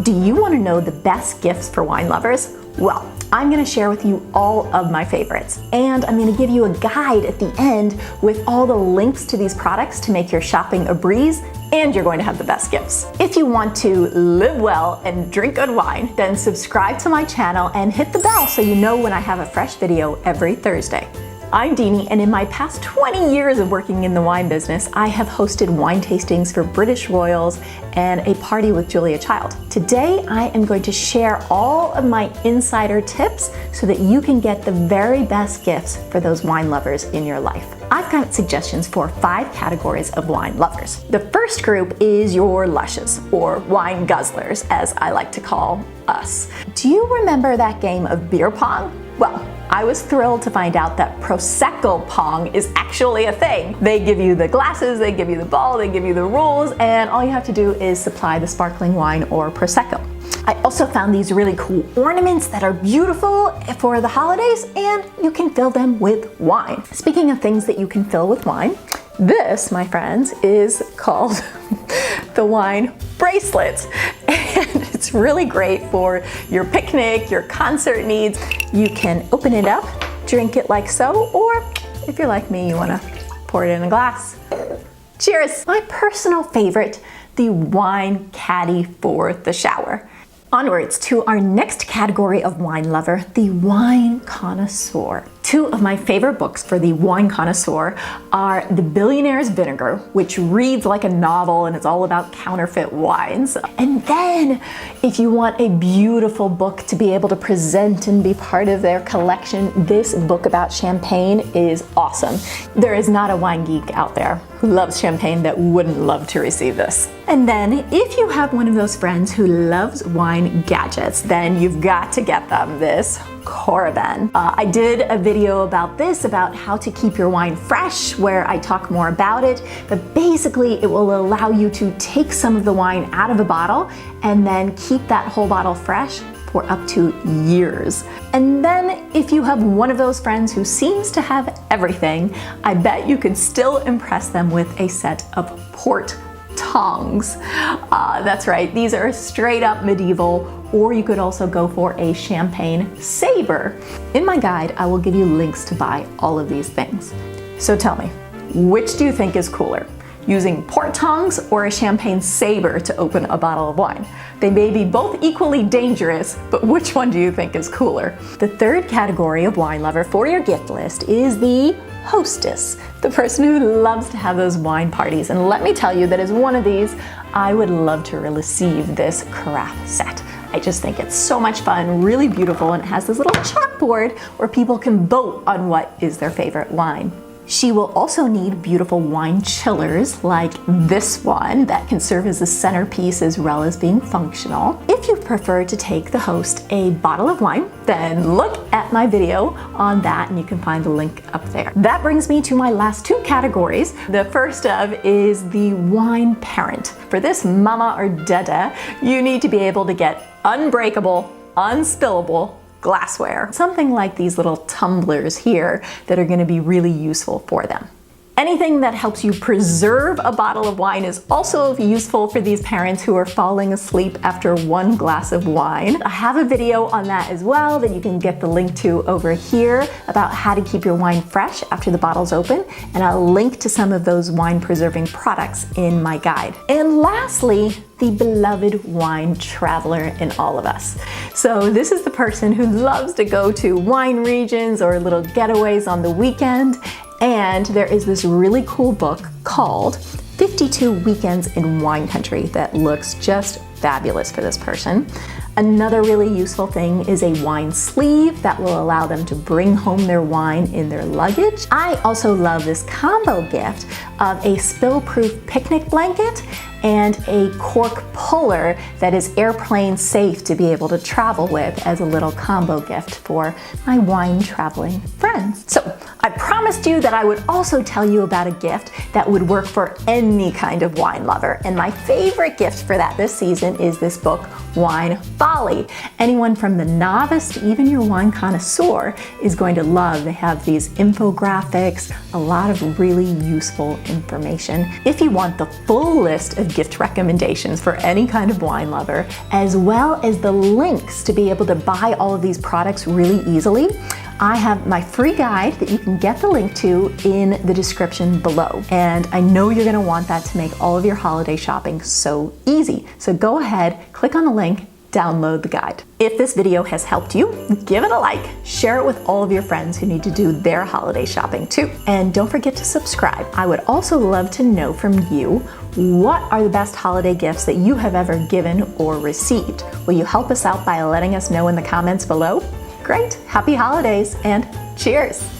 Do you want to know the best gifts for wine lovers? Well, I'm going to share with you all of my favorites, and I'm going to give you a guide at the end with all the links to these products to make your shopping a breeze, and you're going to have the best gifts. If you want to live well and drink good wine, then subscribe to my channel and hit the bell so you know when I have a fresh video every Thursday. I'm Dini, and in my past 20 years of working in the wine business, I have hosted wine tastings for British royals and a party with Julia Child. Today, I am going to share all of my insider tips so that you can get the very best gifts for those wine lovers in your life. I've got suggestions for 5 categories of wine lovers. The first group is your lushes, or wine guzzlers, as I like to call us. Do you remember that game of beer pong? Well, I was thrilled to find out that Prosecco Pong is actually a thing. They give you the glasses, they give you the ball, they give you the rules, and all you have to do is supply the sparkling wine or Prosecco. I also found these really cool ornaments that are beautiful for the holidays, and you can fill them with wine. Speaking of things that you can fill with wine, this, my friends, is called the wine bracelet. And it's really great for your picnic, your concert needs. You can open it up, drink it like so, or if you're like me, you want to pour it in a glass. Cheers! My personal favorite, the wine caddy for the shower. Onwards to our next category of wine lover, the wine connoisseur. 2 of my favorite books for the wine connoisseur are The Billionaire's Vinegar, which reads like a novel and it's all about counterfeit wines. And then, if you want a beautiful book to be able to present and be part of their collection, this book about champagne is awesome. There is not a wine geek out there who loves champagne that wouldn't love to receive this. And then, if you have one of those friends who loves wine gadgets, then you've got to get them this Coravin. I did a video about this, about how to keep your wine fresh, where I talk more about it, but basically it will allow you to take some of the wine out of a bottle and then keep that whole bottle fresh for up to years. And then if you have one of those friends who seems to have everything, I bet you could still impress them with a set of port tongs. That's right, these are straight up medieval, or you could also go for a champagne saber. In my guide, I will give you links to buy all of these things. So tell me, which do you think is cooler? Using port tongs or a champagne saber to open a bottle of wine? They may be both equally dangerous, but which one do you think is cooler? The third category of wine lover for your gift list is the hostess, the person who loves to have those wine parties. And let me tell you that as one of these, I would love to receive this carafe set. I just think it's so much fun, really beautiful, and it has this little chalkboard where people can vote on what is their favorite wine. She will also need beautiful wine chillers like this one that can serve as a centerpiece as well as being functional. If you prefer to take the host a bottle of wine, then look at my video on that and you can find the link up there. That brings me to my last 2 categories. The first of is the wine parent. For this mama or dada, you need to be able to get unbreakable, unspillable glassware. Something like these little tumblers here that are going to be really useful for them. Anything that helps you preserve a bottle of wine is also useful for these parents who are falling asleep after 1 glass of wine. I have a video on that as well that you can get the link to over here about how to keep your wine fresh after the bottle's open, and I'll link to some of those wine preserving products in my guide. And lastly, the beloved wine traveler in all of us. So this is the person who loves to go to wine regions or little getaways on the weekend. And there is this really cool book called 52 Weekends in Wine Country that looks just fabulous for this person. Another really useful thing is a wine sleeve that will allow them to bring home their wine in their luggage. I also love this combo gift of a spill-proof picnic blanket and a cork puller that is airplane safe to be able to travel with as a little combo gift for my wine traveling friends. So I promised you that I would also tell you about a gift that would work for any kind of wine lover. And my favorite gift for that this season is this book, Wine Folly. Anyone from the novice to even your wine connoisseur is going to love. They have these infographics, a lot of really useful information. If you want the full list of of gift recommendations for any kind of wine lover, as well as the links to be able to buy all of these products really easily, I have my free guide that you can get the link to in the description below. And I know you're gonna want that to make all of your holiday shopping so easy. So go ahead, click on the link, download the guide. If this video has helped you, give it a like, share it with all of your friends who need to do their holiday shopping too. And don't forget to subscribe. I would also love to know from you, what are the best holiday gifts that you have ever given or received? Will you help us out by letting us know in the comments below? Great, happy holidays and cheers!